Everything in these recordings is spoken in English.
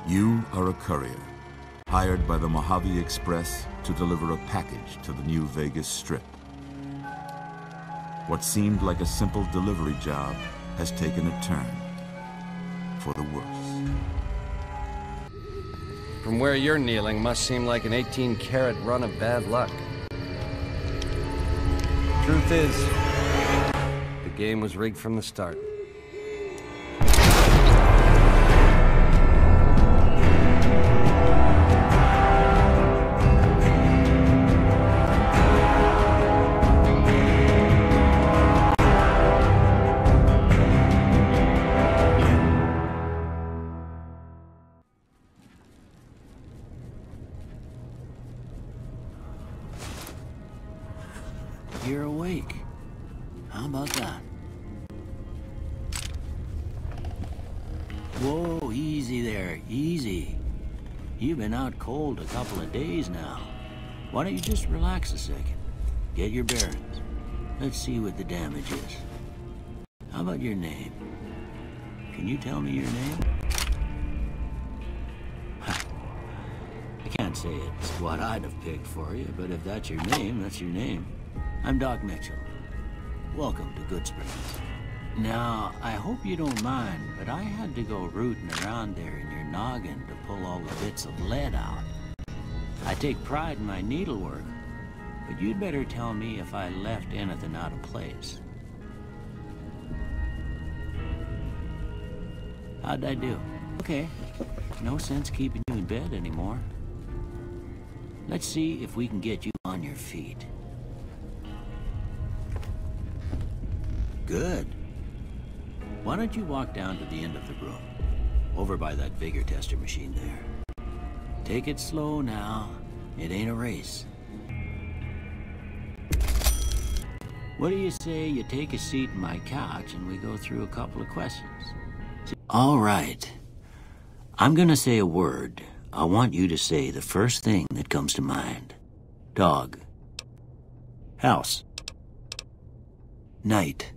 You are a courier, hired by the Mojave Express to deliver a package to the New Vegas Strip. What seemed like a simple delivery job has taken a turn for the worse. From where you're kneeling must seem like an 18-carat run of bad luck. Truth is, the game was rigged from the start. You're awake. How about that? Whoa, easy there, easy. You've been out cold a couple of days now. Why don't you just relax a second? Get your bearings. Let's see what the damage is. How about your name? Can you tell me your name? I can't say it's what I'd have picked for you, but if that's your name, that's your name. I'm Doc Mitchell. Welcome to Good Springs. Now, I hope you don't mind, but I had to go rooting around there in your noggin to pull all the bits of lead out. I take pride in my needlework, but you'd better tell me if I left anything out of place. How'd I do? Okay. No sense keeping you in bed anymore. Let's see if we can get you on your feet. Good. Why don't you walk down to the end of the room, over by that vigor tester machine there. Take it slow now. It ain't a race. What do you say you take a seat in my couch and we go through a couple of questions? All right. I'm gonna say a word. I want you to say the first thing that comes to mind. Dog. House. Night.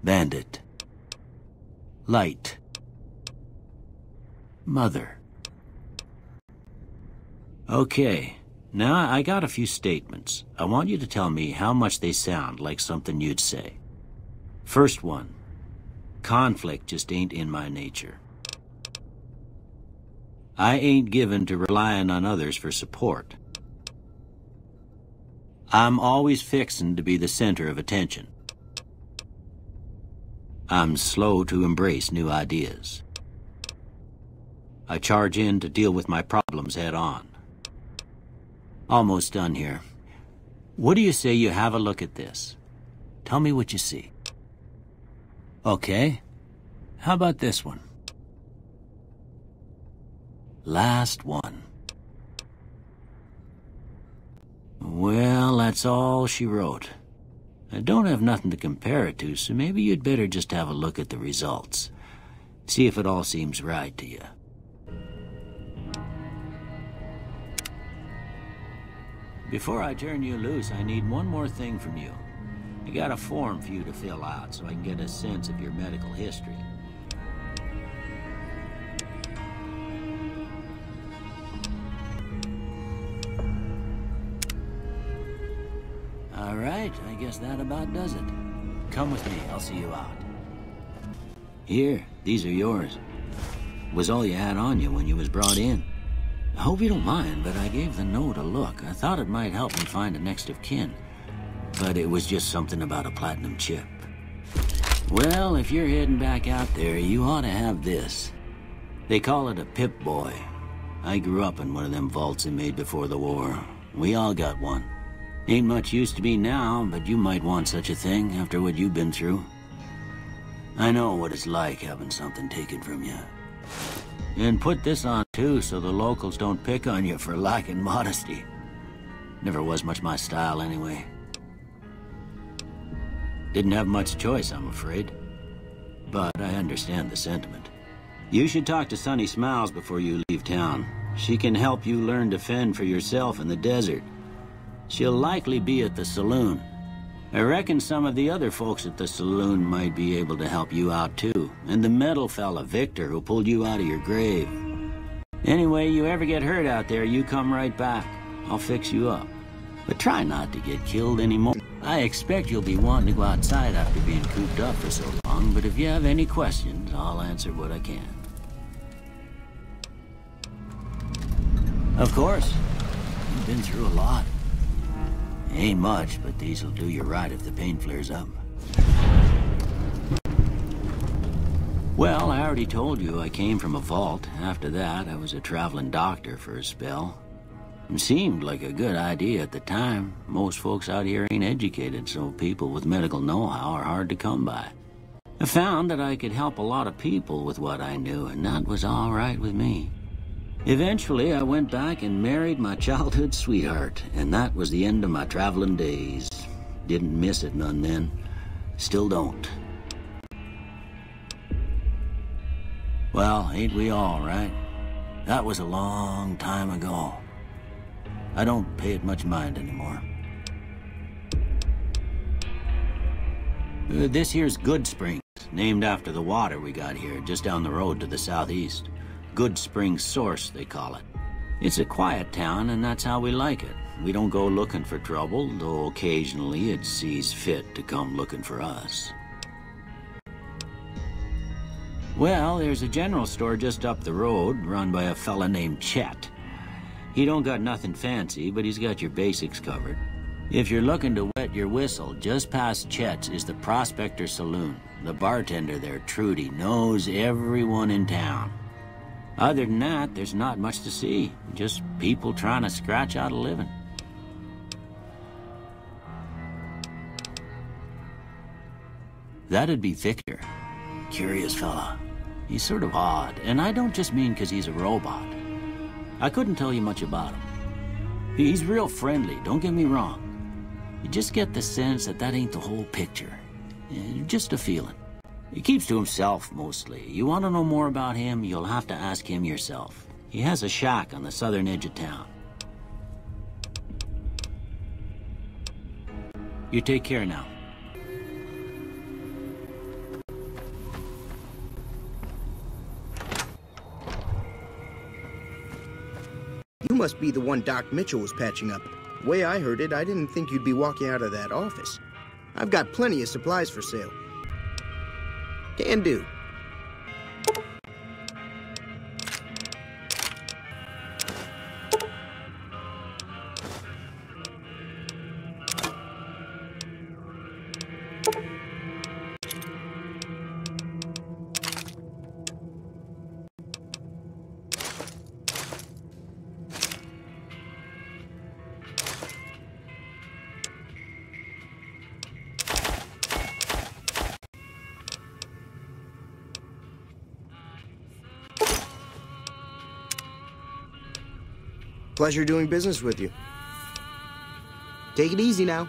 Bandit. Light. Mother. Okay, now I got a few statements. I want you to tell me how much they sound like something you'd say. First one. Conflict just ain't in my nature. I ain't given to relying on others for support. I'm always fixin' to be the center of attention. I'm slow to embrace new ideas. I charge in to deal with my problems head on. Almost done here. What do you say you have a look at this? Tell me what you see. Okay. How about this one? Last one. Well, that's all she wrote. I don't have nothing to compare it to, so maybe you'd better just have a look at the results. See if it all seems right to you. Before I turn you loose, I need one more thing from you. I got a form for you to fill out so I can get a sense of your medical history. All right, I guess that about does it. Come with me, I'll see you out. Here, these are yours. Was all you had on you when you was brought in. I hope you don't mind, but I gave the note a look. I thought it might help me find a next of kin. But it was just something about a platinum chip. Well, if you're heading back out there, you ought to have this. They call it a Pip-Boy. I grew up in one of them vaults they made before the war. We all got one. Ain't much use to me now, but you might want such a thing after what you've been through. I know what it's like having something taken from you. And put this on too, so the locals don't pick on you for lacking modesty. Never was much my style anyway. Didn't have much choice, I'm afraid. But I understand the sentiment. You should talk to Sunny Smiles before you leave town. She can help you learn to fend for yourself in the desert. She'll likely be at the saloon. I reckon some of the other folks at the saloon might be able to help you out too. And the metal fella, Victor, who pulled you out of your grave. Anyway, you ever get hurt out there, you come right back. I'll fix you up. But try not to get killed anymore. I expect you'll be wanting to go outside after being cooped up for so long, but if you have any questions, I'll answer what I can. Of course. You've been through a lot. Ain't much, but these'll do you right if the pain flares up. Well, I already told you I came from a vault. After that, I was a traveling doctor for a spell. It seemed like a good idea at the time. Most folks out here ain't educated, so people with medical know-how are hard to come by. I found that I could help a lot of people with what I knew, and that was all right with me. Eventually, I went back and married my childhood sweetheart, and that was the end of my traveling days. Didn't miss it none then. Still don't. Well, ain't we all, right? That was a long time ago. I don't pay it much mind anymore. This here's Good Springs, named after the water we got here, just down the road to the southeast. Good Springs Source, they call it. It's a quiet town, and that's how we like it. We don't go looking for trouble, though occasionally it sees fit to come looking for us. Well, there's a general store just up the road, run by a fella named Chet. He don't got nothing fancy, but he's got your basics covered. If you're looking to wet your whistle, just past Chet's is the Prospector Saloon. The bartender there, Trudy, knows everyone in town. Other than that, there's not much to see. Just people trying to scratch out a living. That'd be Victor. Curious fella. He's sort of odd, and I don't just mean 'cause he's a robot. I couldn't tell you much about him. He's real friendly, don't get me wrong. You just get the sense that that ain't the whole picture. Just a feeling. He keeps to himself, mostly. You want to know more about him, you'll have to ask him yourself. He has a shack on the southern edge of town. You take care now. You must be the one Doc Mitchell was patching up. The way I heard it, I didn't think you'd be walking out of that office. I've got plenty of supplies for sale. Can do. Pleasure doing business with you. Take it easy now.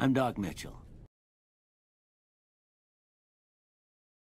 I'm Doc Mitchell.